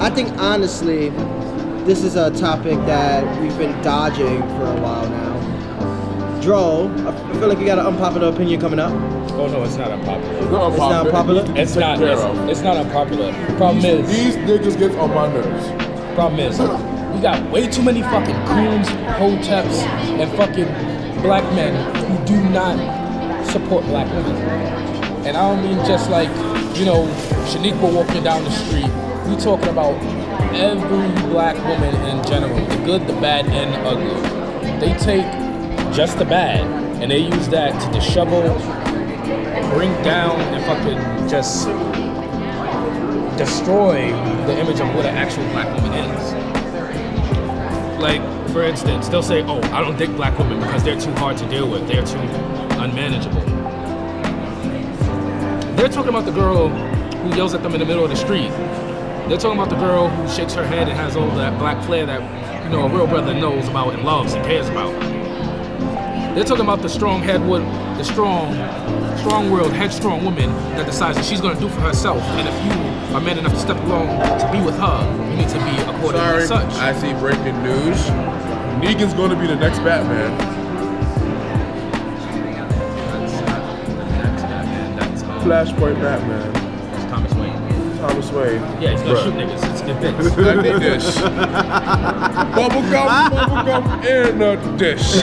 I think honestly, this is a topic that we've been dodging for a while now. Dro, I feel like you got an unpopular opinion coming up. Oh no, it's not unpopular. It's not unpopular? It's not. It's not unpopular. Problem is, these niggas get on my nerves. Problem is, we got way too many fucking coons, hoteps, and fucking black men who do not support black women. And I don't mean just like, you know, Shaniqua walking down the street. We talking about every black woman in general, the good, the bad, and the ugly. They take just the bad and they use that to dishevel, bring down, and fucking just destroy the image of what an actual black woman is. Like, for instance, they'll say, oh, I don't dig black women because they're too hard to deal with, they're too unmanageable. They're talking about the girl who yells at them in the middle of the street. They're talking about the girl who shakes her head and has all that black flair that, you know, a real brother knows about and loves and cares about. They're talking about the the strong-willed, headstrong woman that decides that she's going to do for herself. And if you are man enough to step along to be with her, you need to be accordingly as such. I see breaking news. Negan's going to be the next Batman. That's Flashpoint Batman. It's Thomas Wayne. Thomas Wayne. Yeah, he's going to shoot niggas. It's Let me dish. Bubblegum in a dish.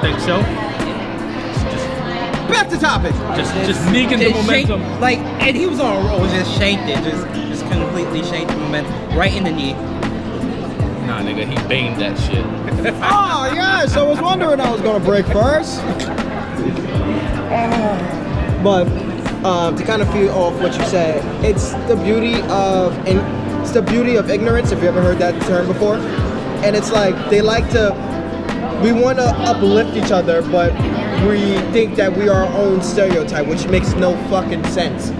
Thanks, show. Back to topic. Just Negan the momentum. Like, and he was on a roll, just shanked it, just completely shanked the momentum right in the knee. Nah, nigga, he banged that shit. Oh, yes, I was wondering I was going to break first. But to kind of feel off what you said, it's the beauty of ignorance, if you ever heard that term before. And it's like, we want to uplift each other, but we think that we are our own stereotype, which makes no fucking sense.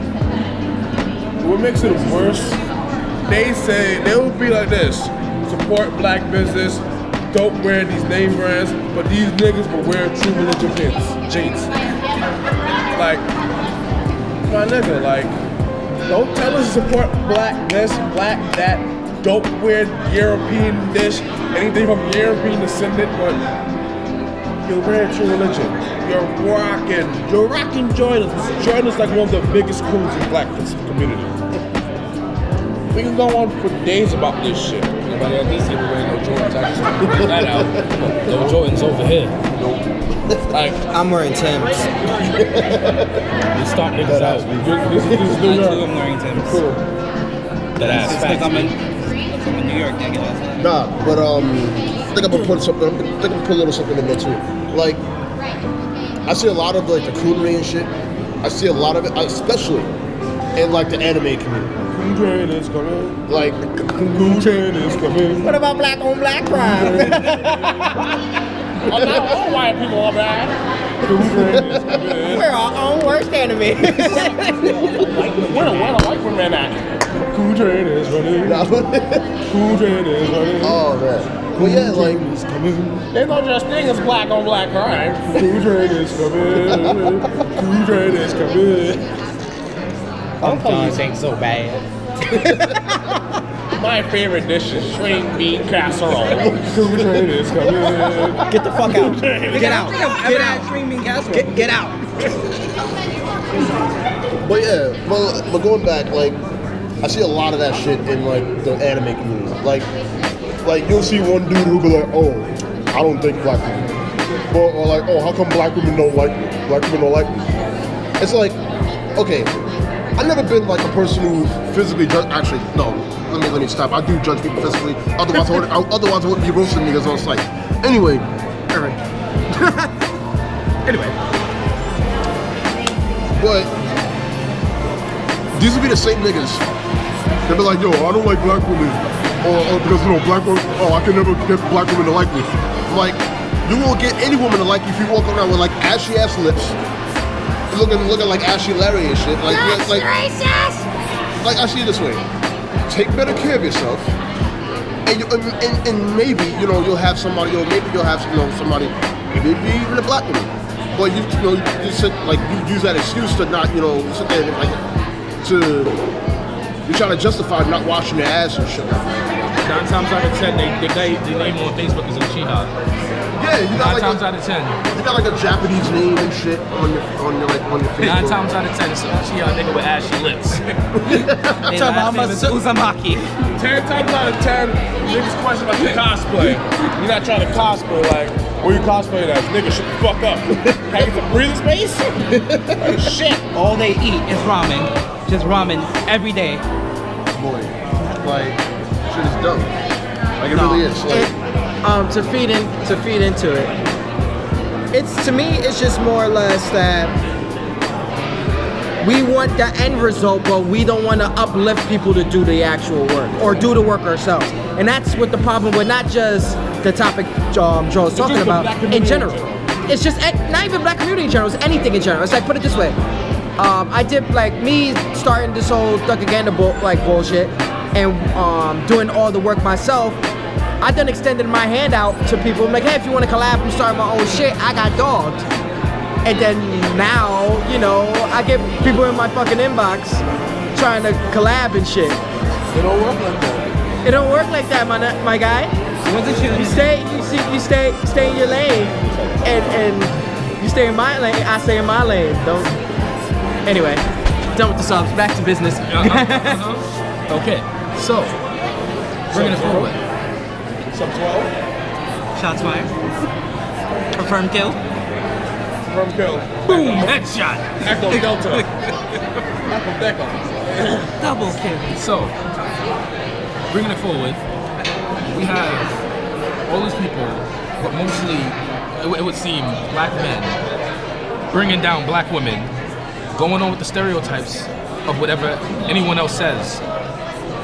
What makes it worse, they will be like this: support black business, don't wear these name brands, but these niggas will wear true religion jeans. Like, my nigga, like, don't tell us to support black this, black that. Don't wear European dish, anything from European descendant, but you're wearing true religion. You're rocking Jordans. Jordan's like one of the biggest coons in the black community. We can go on for days about this shit. Nobody at these people wearing no Jordans. I just want to put that out. No Jordans over here. Like, I'm wearing Timbs. You stomp niggas out. This is New York. I'm wearing Timbs. Cool. That ass Because fat. I'm in New York, nigga. Nah, but I think I'm gonna put something. I think I'm gonna put a little something in there too. Like, I see a lot of like the coonery and shit. I see a lot of it, especially in like the anime community. Coon train is coming. Like, Coon train is coming. What about black on black crime? Not all white people are bad. Coon train is coming. We're our own worst enemy. Where the white women at? Coon train is running. Coon train is running. oh man. Well, yeah, like, There's no such thing as black on black crime. Coon train is coming. Coon train is coming. Homecoming ain't so bad. My favorite dish is shrimp bean casserole. Coon train is coming. Get the fuck out. Get out. Get out. Get out. but yeah, but going back, like, I see a lot of that shit in like the anime community. Like you'll see one dude who'll be like, oh, I don't think black women. Or like, oh, how come black women don't like me? Black women don't like me. It's like, okay, I've never been like a person who physically judge. Actually, no. Let me stop. I do judge people physically. Otherwise, I wouldn't be roasting niggas on site. Anyway, Aaron. Anyway. But these would be the same niggas. They'll be like, yo, I don't like black women. Or because, you know, black women, oh, I can never get black women to like me. I'm like, you won't get any woman to like you if you walk around with like ashy ass lips. Looking like Ashy Larry and shit. Like, That's racist! Like, I see it this way. Take better care of yourself. And maybe, you know, you'll have somebody, or maybe you'll have, you know, somebody, maybe even a black woman. but you know, you sit, like you use that excuse to not, you know, sit there and, like you're trying to justify not washing your ass and shit. 9 times out of 10, the name on Facebook is Uchiha. Yeah, you got 9 times out of 10. You got like a Japanese name and shit on your Facebook. 9 times out of 10, it's a Uchiha nigga with ashy lips. They last name is Uzumaki. 10 times out of 10, niggas question about your cosplay. You're not trying to cosplay like, where you cosplaying as? Nigga, shut the fuck up. Can I get some breathing space? Like, shit. All they eat is ramen. Just ramen every day. Boy, like, shit is dumb. Like, it really is. Like, to feed into it, it's, to me, it's just more or less that we want the end result, but we don't want to uplift people to do the actual work or do the work ourselves. And that's what the problem with not just the topic Joel's talking about in general. It's just not even black community in general, it's anything in general. It's like, put it this way. I did, like, me starting this whole Thuggaganda bullshit and doing all the work myself. I done extended my hand out to people. I'm like, hey, if you want to collab, I'm starting my own shit. I got dogged. And then now, you know, I get people in my fucking inbox trying to collab and shit. It don't work like that. It don't work like that, my guy. You stay in your lane, and you stay in my lane. I stay in my lane. Don't. Anyway, done with the subs. Back to business. Okay, so bringing it forward. Sub 12. Shots fired. Confirmed kill. From kill. Boom, headshot. Echo Delta. Echo Deca. Double kill. So, bringing it forward, we have all these people, but mostly, it would seem, black men, bringing down black women, going on with the stereotypes of whatever anyone else says,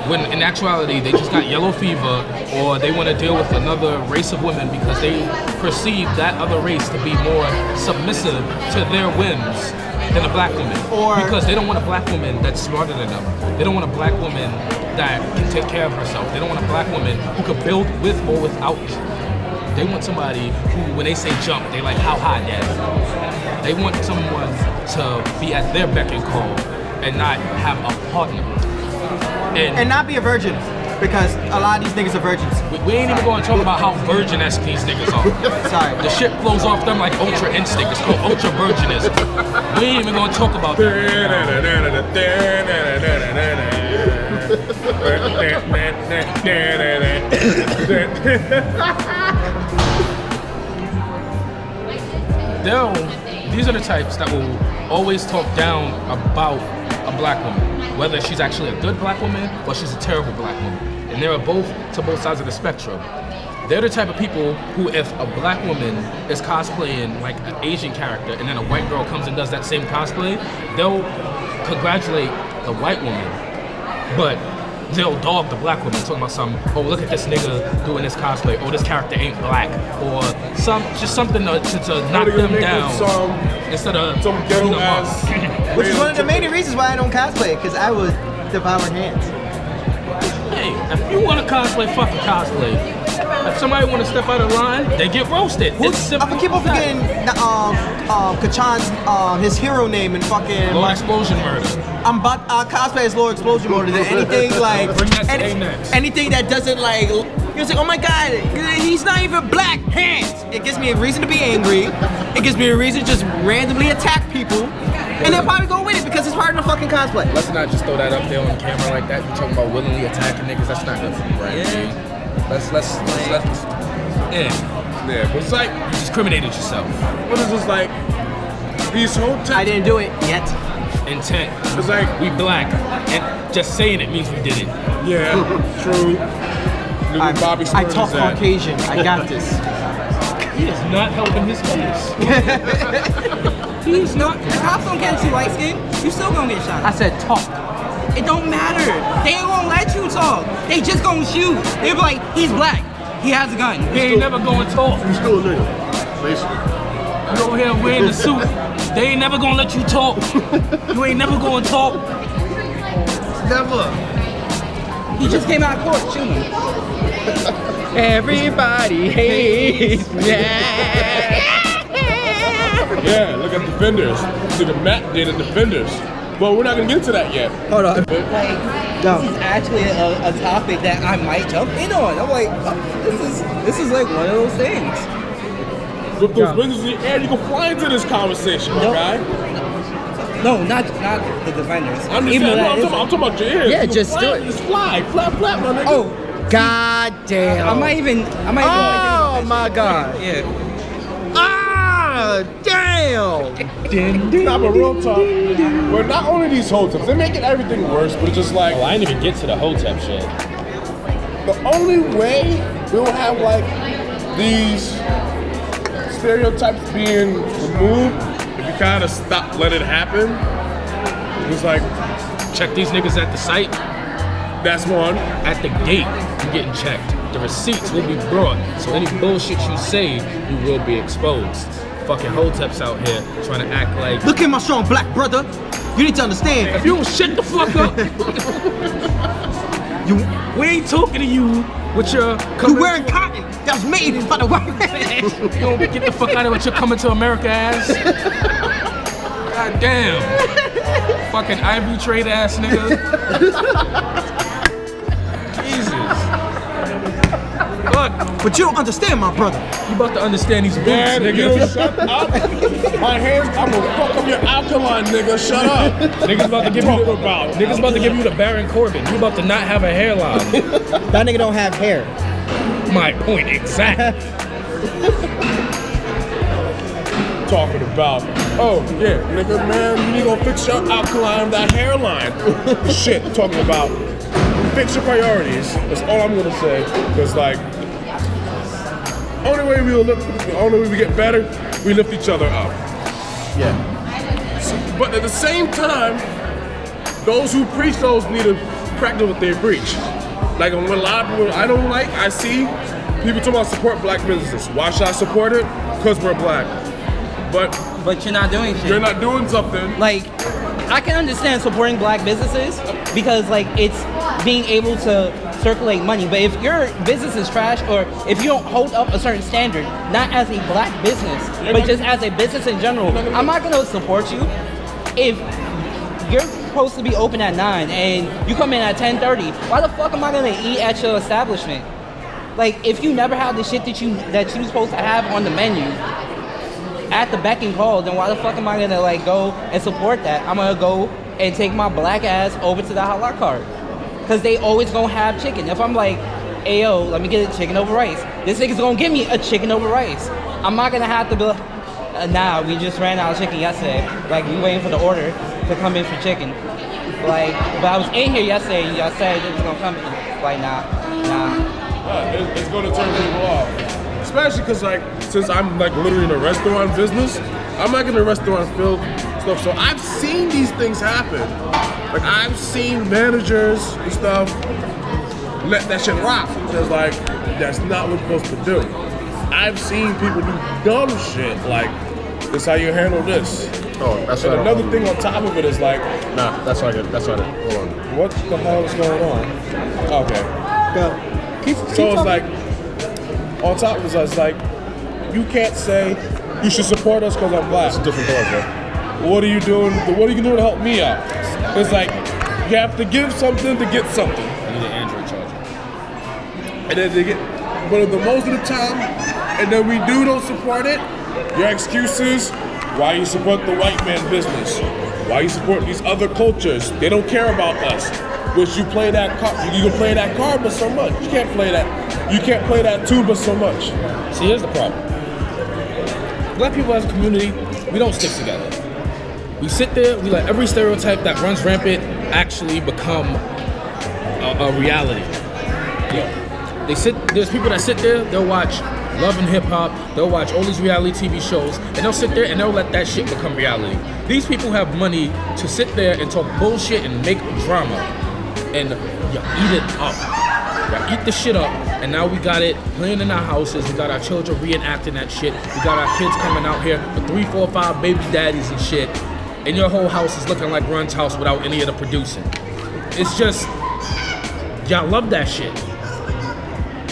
when in actuality they just got yellow fever, or they want to deal with another race of women because they perceive that other race to be more submissive to their whims than a black woman. Or because they don't want a black woman that's smarter than them. They don't want a black woman that can take care of herself. They don't want a black woman who can build with or without. They want somebody who, when they say jump, they like, how high, Dad? They want someone to be at their beck and call and not have a partner. And not be a virgin, because a lot of these niggas are virgins. We ain't even going to talk about how virgin-esque these niggas are. Sorry. The shit flows off them like ultra instinct. It's called ultra virginism. We ain't even going to talk about that. These are the types that will always talk down about a black woman, whether she's actually a good black woman or she's a terrible black woman. And there are both sides of the spectrum. They're the type of people who, if a black woman is cosplaying like an Asian character and then a white girl comes and does that same cosplay, they'll congratulate the white woman, but they'll dog the black woman, talking about oh, look at this nigga doing this cosplay, oh, this character ain't black, or something to knock them down instead of some ghetto ass. Which is one of the main reasons why I don't cosplay, because I would devour hands. Hey, if you want to cosplay, fucking cosplay. If somebody want to step out of line, they get roasted. I keep on forgetting Kachan's his hero name and fucking Lord Explosion Murder. I'm about cosplay as Lord Explosion Murder. Anything like Bring that to A-Next. anything that doesn't like you're like, oh my god, he's not even black. Hands. It gives me a reason to be angry. It gives me a reason to just randomly attack people. And they'll probably go with it because it's part of the fucking cosplay. Let's not just throw that up there on camera like that. You're talking about willingly attacking niggas. That's not good for the brand. Yeah. Let's Yeah, but it's like, you discriminated yourself. what is this like? These whole I didn't do it yet. Intent. It's like, We black. And just saying it means we did it. yeah, true. Nigga, Bobby I Smurf talk is that. Caucasian. I got this. He is not helping his case. He's not. The cops don't get you light skin. You still gonna get shot. I said talk. It don't matter. They ain't gonna let you talk. They just gonna shoot. They be like, he's black. He has a gun. He ain't never going to talk. He's still a nigga, basically. You over here wearing the suit. They ain't never gonna let you talk. You ain't never gonna talk. Never. He just came out of court shooting. Everybody hates me. Yeah, look at Defenders. Look at Matt did at Defenders. But we're not gonna get to that yet. Hold on. Like, No. this is actually a topic that I might jump in on. I'm like, this is like one of those things. With those wings in the air, you can fly into this conversation, my Nope. guy. No, not the Defenders. I'm just Even saying, though I'm that talking about your ears. Yeah, You can just fly, do it. Just fly, flap, my nigga. Oh, God damn. I might even. Oh my God. Yeah. Ah, damn. Nah, but real talk. But not only these hoteps, they're making everything worse, but it's just like, Oh, I didn't even get to the hotep shit. the only way we will have like these stereotypes being removed if you kind of stop, let it happen. It's like, Check these niggas at the site. that's one. At the gate, you're getting checked. The receipts will be brought. So any bullshit you say, you will be exposed. Fucking hoteps out here trying to act like Look at my strong black brother. You need to understand. if you don't shut the fuck up, we ain't talking to you with your You wearing cotton that was made by the white man. You don't get the fuck out of what you're coming to America ass. God damn. Fucking ivory trade ass nigga. Jesus. Look, But you don't understand, my brother. you about to understand these boots, Man, if you don't nigga. shut up, my hands, I'm gonna fuck up your alkaline, nigga. Shut up. Niggas about to give you Talk the, about. niggas about to give you the Baron Corbin. You about to not have a hairline. That nigga don't have hair. My point exact. Talking about, oh yeah, nigga, man, you gonna fix your alkaline, that hairline. Shit, talking about, fix your priorities. That's all I'm gonna say. Cause like, only way we get better, we lift each other up. Yeah. But at the same time, those who preach those need to practice what they preach. Like when a lot of people I don't like, I see people talking about support black businesses. Why should I support it? Because we're black. But But you're not doing shit. you're not doing something. Like, I can understand supporting black businesses because like it's being able to circulate money. But if your business is trash or if you don't hold up a certain standard, not as a black business, but just as a business in general, I'm not gonna support you if you're supposed to be open at 9 and you come in at 10:30. Why the fuck am I gonna eat at your establishment? Like, if you never have the shit that you're supposed to have on the menu at the beck and call, then why the fuck am I gonna like go and support that? I'm gonna go and take my black ass over to the halal cart. Cause they always gonna have chicken. If I'm like, hey yo, let me get a chicken over rice, this nigga's gonna give me a chicken over rice. I'm not gonna have to be like, nah, we just ran out of chicken yesterday. Like, we waiting for the order to come in for chicken. Like, but I was in here yesterday and y'all said it was gonna come in. Like, nah. It's gonna turn people off. Especially because like, since I'm like literally in a restaurant business, I'm like in a restaurant field stuff. So I've seen these things happen. Like I've seen managers and stuff let that shit rock. Because like, that's not what you're supposed to do. I've seen people do dumb shit like, this how you handle this. Oh, that's And right. another thing on top of it is like, Nah, that's right. That's right. Hold on. what the hell is going on? Okay. Go. So it's like, on top of it, it's like, you can't say you should support us because I'm black. It's a different color, bro. What are you doing? What are you doing to help me out? It's like, you have to give something to get something. I need an Android charger. And then they get, but the most of the time, and then we don't support it, your excuses, why you support the white man business? Why you support these other cultures? They don't care about us. Which you play that card, you can play that card but so much. You can't play that tune but so much. See, here's the problem. Black people as a community, we don't stick together. We sit there, we let every stereotype that runs rampant actually become a reality. Yeah. There's people that sit there, they'll watch Love and Hip Hop, they'll watch all these reality TV shows, and they'll sit there and they'll let that shit become reality. These people have money to sit there and talk bullshit and make drama, and you eat it up. You eat the shit up, and now we got it playing in our houses. We got our children reenacting that shit. We got our kids coming out here with 3, 4, 5 baby daddies and shit, and your whole house is looking like Run's house without any of the producing. It's just, y'all love that shit.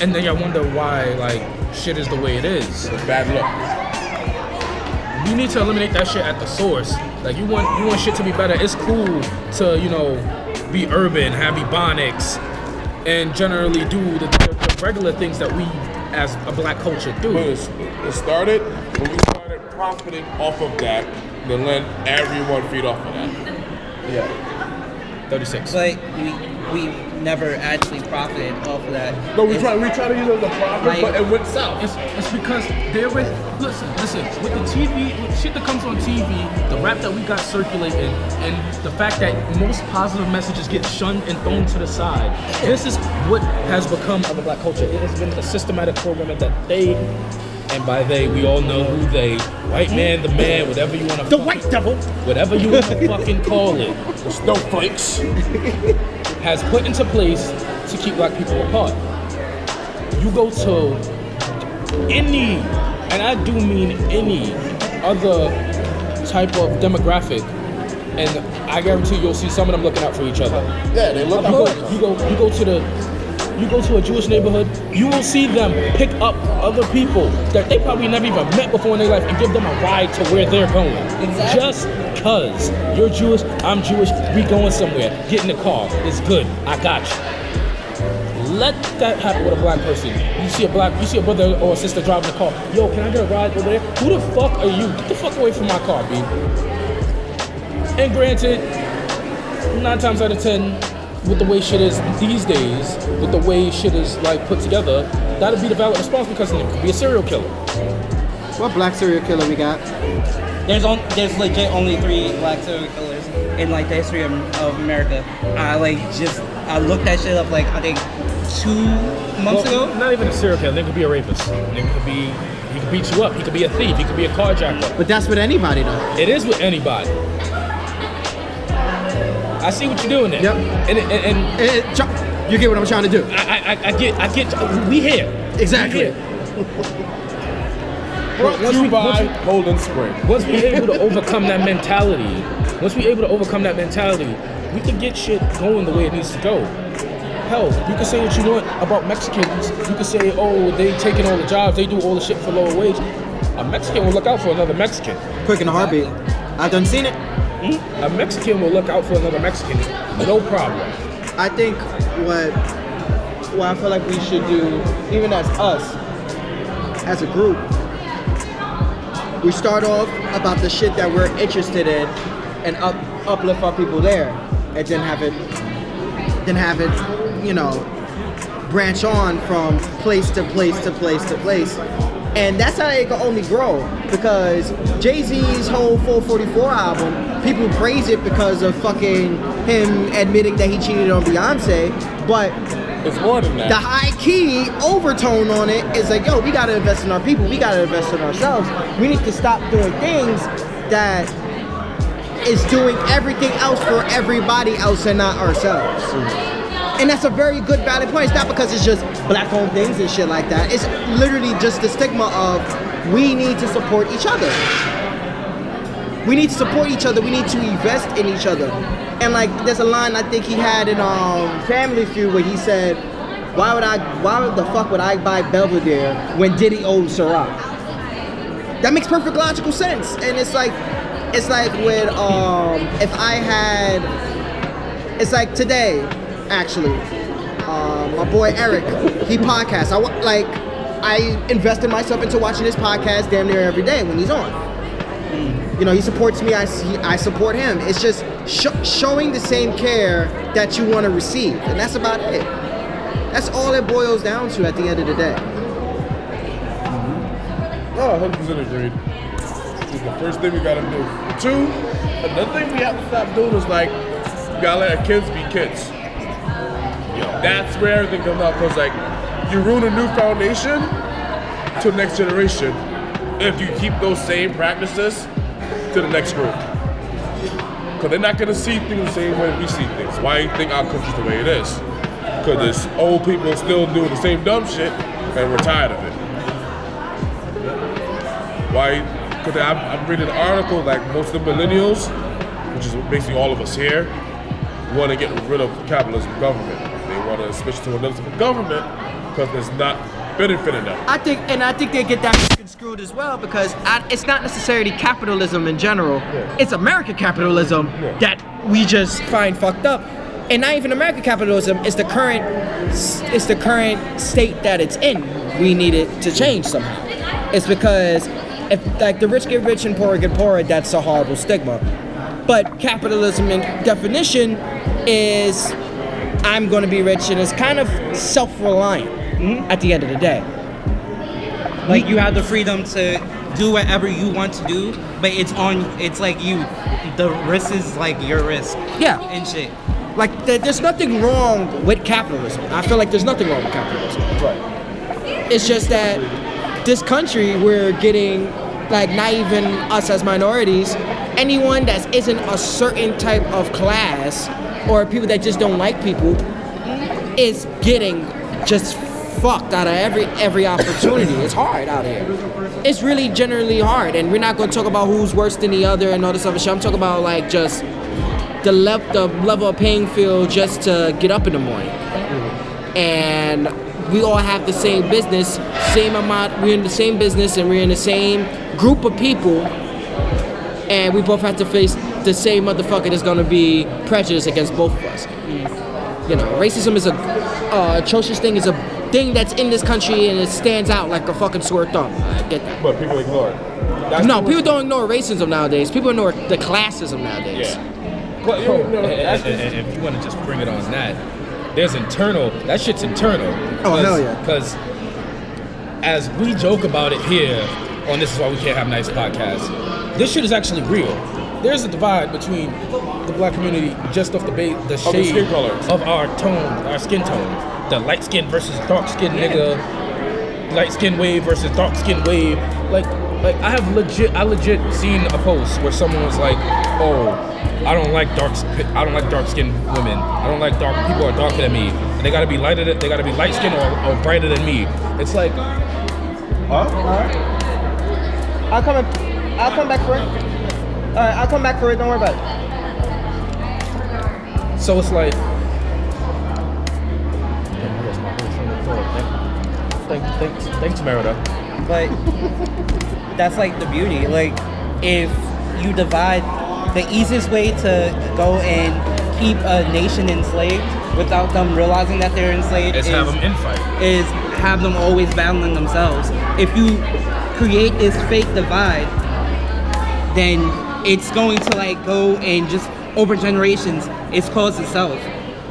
And then y'all wonder why, like, shit is the way it is. Bad luck. we need to eliminate that shit at the source. Like, you want shit to be better. It's cool to, you know, be urban, have ebonics, and generally do the regular things that we as a black culture do. But it started when we started profiting off of that, then let everyone feed off of that. Yeah. 36. But we never actually profited off of that. No, we try to use it as a profit, Like- but it went south. It's because there was listen with the TV, with shit that comes on TV, the rap that we got circulating, and the fact that most positive messages get shunned and thrown to the side. This is what has become of the black culture. It has been a systematic programming that they, and by they we all know who they, white man, the man, whatever you want to, The white devil. whatever you want to fucking call it, The snowflakes. has put into place to keep black people apart. You go to any, and I do mean any other type of demographic, and I guarantee you'll see some of them looking out for each other. Yeah, they look out. You go to a Jewish neighborhood, you will see them pick up other people that they probably never even met before in their life and give them a ride to where they're going. Exactly. Just cause you're Jewish, I'm Jewish, we going somewhere. Get in the car. It's good. I got you. Let that happen with a black person. You see a brother or a sister driving the car. Yo, can I get a ride over there? Who the fuck are you? Get the fuck away from my car, B. And granted, 9 times out of 10, with the way shit is these days, with the way shit is like put together, that'll be the valid response because it could be a serial killer. What black serial killer we got? There's legit only 3 black serial killers in like the history of America. I looked that shit up like I think 2 months ago. Not even a serial killer. They could be a rapist. He could beat you up. He could be a thief. He could be a carjacker. But that's with anybody though. It is with anybody. I see what you're doing there. Yep. And You get what I'm trying to do. I get. We here. Exactly. We here. Brought to you by Golden Spring. Once we're able to overcome that mentality, we can get shit going the way it needs to go. Hell, you can say what you want about Mexicans. You can say, oh, they taking all the jobs, they do all the shit for lower wage. A Mexican will look out for another Mexican. Quick in a heartbeat. I done seen it. A Mexican will look out for another Mexican. No problem. I think what I feel like we should do, even as us, as a group, we start off about the shit that we're interested in and uplift our people there, and then have it, you know, branch on from place to place to place to place. And that's how it can only grow, because Jay-Z's whole 444 album, people praise it because of fucking him admitting that he cheated on Beyonce, but It's more than that. the high key overtone on it is like, yo, we gotta invest in our people, we gotta invest in ourselves. We need to stop doing things that is doing everything else for everybody else and not ourselves. And that's a very good valid point. It's not because it's just black owned things and shit like that. It's literally just the stigma of we need to support each other. We need to support each other. We need to invest in each other. And like, there's a line I think he had in Family Feud where he said, why the fuck would I buy Belvedere when Diddy owns Ciroc? That makes perfect logical sense. And it's like with if I had, it's like today, actually, my boy Eric, he podcasts. I invested myself into watching his podcast damn near every day when he's on. You know, he supports me, I support him. It's just showing the same care that you want to receive, and that's about it. That's all it boils down to at the end of the day. Oh, 100% agreed. It's the first thing we gotta do. 2, another thing we have to stop doing is like, we gotta let our kids be kids. That's where everything comes out, because like, you ruin a new foundation to the next generation if you keep those same practices to the next group. Because they're not gonna see things the same way we see things. Why do you think our country's the way it is? Because there's old people still doing the same dumb shit and we're tired of it. Why? Because I'm reading an article like most of the millennials, which is basically all of us here, want to get rid of capitalism government. They want to switch to another type of government because there's not benefiting them. I think they get that fucking screwed as well because it's not necessarily capitalism in general. Yeah. It's American capitalism that we just find fucked up, and not even American capitalism. It's the current state that it's in. We need it to change somehow. It's because if like the rich get rich and poor get poorer, that's a horrible stigma. But capitalism in definition is I'm going to be rich, and it's kind of self-reliant at the end of the day. Like you have the freedom to do whatever you want to do, but it's like the risk is like your risk. Yeah. And shit. Like there's nothing wrong with capitalism. I feel like there's nothing wrong with capitalism. Right. It's just that this country, we're getting, like, not even us as minorities, anyone that isn't a certain type of class or people that just don't like people is getting just fucked out of every opportunity. It's hard out here. It's really generally hard, and we're not going to talk about who's worse than the other and all this other shit. I'm talking about like just the level of playing field just to get up in the morning. And we all have the same business, same amount, we're in the same business and we're in the same group of people, and we both have to face the same motherfucker that's gonna be prejudiced against both of us. You know, racism is a atrocious thing, is a thing that's in this country, and it stands out like a fucking sore thumb. I get that. But people ignore it. No, people don't ignore racism nowadays. People ignore the classism nowadays. Yeah. But you know, And if you want to just bring it on that, there's internal, that shit's internal. Oh, hell yeah. Because as we joke about it here on This Is Why We Can't Have Nice podcast, this shit is actually real. There's a divide between the black community just off the shade skin color. of our tone, our skin tone. The light skin versus dark skin nigga, light skin wave versus dark skin wave. Like I legit seen a post where someone was like, "Oh, I don't like dark skinned women. I don't like dark people who are darker than me. And they gotta be light skinned or brighter than me." It's like, Alright. I'll come back for it. Alright, I'll come back for it, don't worry about it. so it's like, thanks Merida. But that's like the beauty. Like if you divide, the easiest way to go and keep a nation enslaved without them realizing that they're enslaved Is have them infight. is have them always battling themselves. If you create this fake divide, then it's going to like go and just over generations, it's caused itself.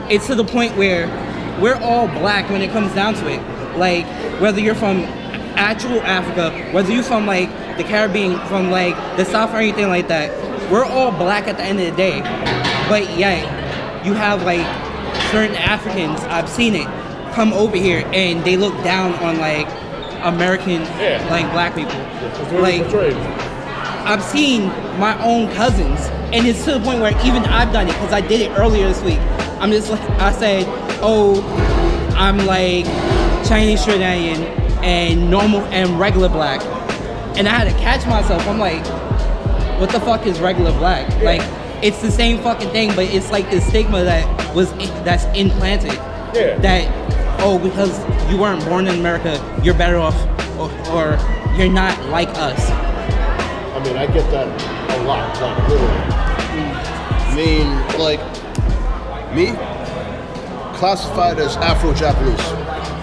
It's to the point where we're all black when it comes down to it. Like whether you're from actual Africa, whether you're from like the Caribbean, from like the South or anything like that, we're all black at the end of the day. But yet you have like certain Africans, I've seen it, come over here and they look down on like American like black people. Like I've seen my own cousins, and it's to the point where even I've done it because I did it earlier this week. I'm just like, I said, oh, I'm like Chinese Trinidadian and normal and regular black, and I had to catch myself. I'm like, what the fuck is regular black? Like it's the same fucking thing, but it's like the stigma that's implanted. Yeah. That because you weren't born in America, you're better off, or you're not like us. I mean, I get that a lot, like literally. I mean, like me, classified as Afro-Japanese,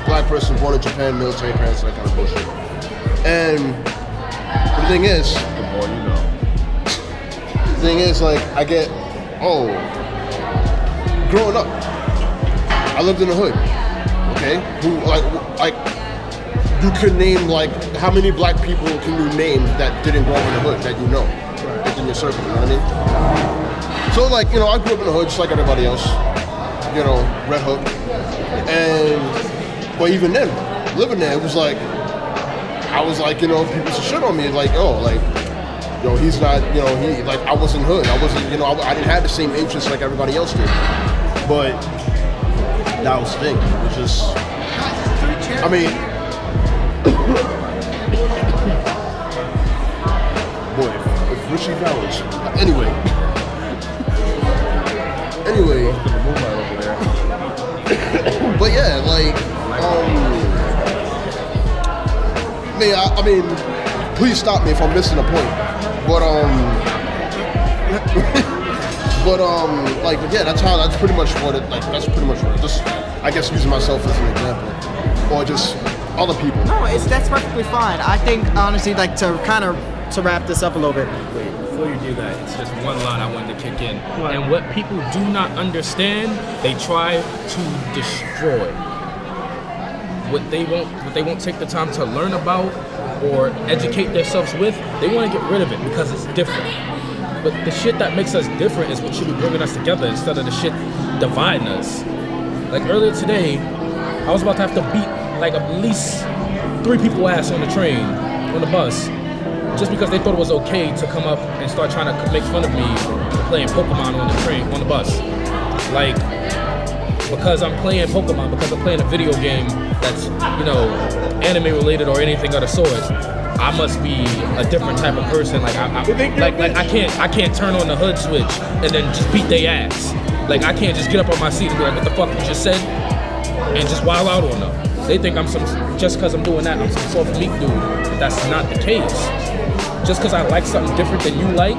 black person born in Japan, military parents, that kind of bullshit. And the thing is, the more you know. the thing is, like, I get, growing up, I lived in the hood, okay? Who, like, you could name, like, how many black people can you name that didn't grow up in the hood that you know? That's in your circle, you know what I mean? So, like, you know, I grew up in the hood just like everybody else, you know, Red Hook. But even then, living there, it was like, I was like, you know, people should shit on me, like, he's not, you know, I wasn't hood. I wasn't, you know, I didn't have the same interests like everybody else did. But that was the thing. It was just, I mean, boy, if Richie Valens. Anyway, but yeah, like, I mean, please stop me if I'm missing a point. But like yeah, that's pretty much what it just I guess using myself as an example, or just other people. No, that's perfectly fine. I think honestly, like to wrap this up a little bit. Wait, before you do that, it's just one line I wanted to kick in. And what people do not understand, they try to destroy. What they won't take the time to learn about or educate themselves with, they want to get rid of it because it's different. But the shit that makes us different is what should be bringing us together instead of the shit dividing us. Like earlier today, I was about to have to beat like at least 3 people ass on the train, on the bus, just because they thought it was okay to come up and start trying to make fun of me for playing Pokemon on the train, on the bus. Like, because I'm playing Pokemon, because I'm playing a video game that's, you know, anime related or anything of the sort, I must be a different type of person. Like I can't turn on the hood switch and then just beat their ass. Like I can't just get up on my seat and be like, what the fuck you just said, and just wild out on them. They think I'm just because I'm doing that, I'm some soft meat dude. But that's not the case. Just because I like something different than you like,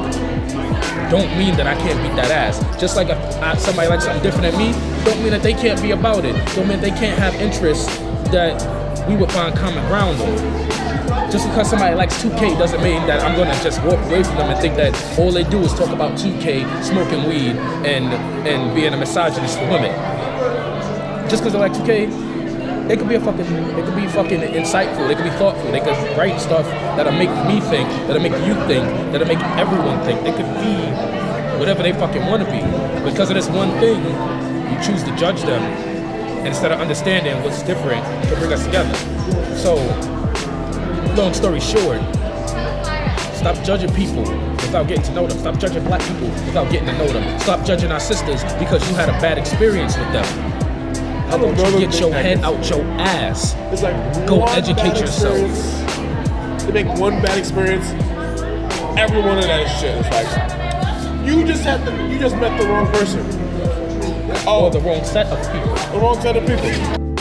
don't mean that I can't beat that ass. Just like if somebody likes something different than me, don't mean that they can't be about it. Don't mean they can't have interests that we would find common ground on. Just because somebody likes 2K doesn't mean that I'm gonna just walk away from them and think that all they do is talk about 2K, smoking weed, and being a misogynist for women. Just because they like 2K, it could be fucking insightful, they could be thoughtful, they could write stuff that'll make me think, that'll make you think, that'll make everyone think. They could be whatever they fucking want to be. Because of this one thing, you choose to judge them instead of understanding what's different to bring us together. So, long story short, stop judging people without getting to know them. Stop judging black people without getting to know them. Stop judging our sisters because you had a bad experience with them. How about you get your head out your ass? It's like go educate yourself. To make one bad experience, everyone in that shit. It's like you just met the wrong person. Or the wrong set of people. The wrong set of people.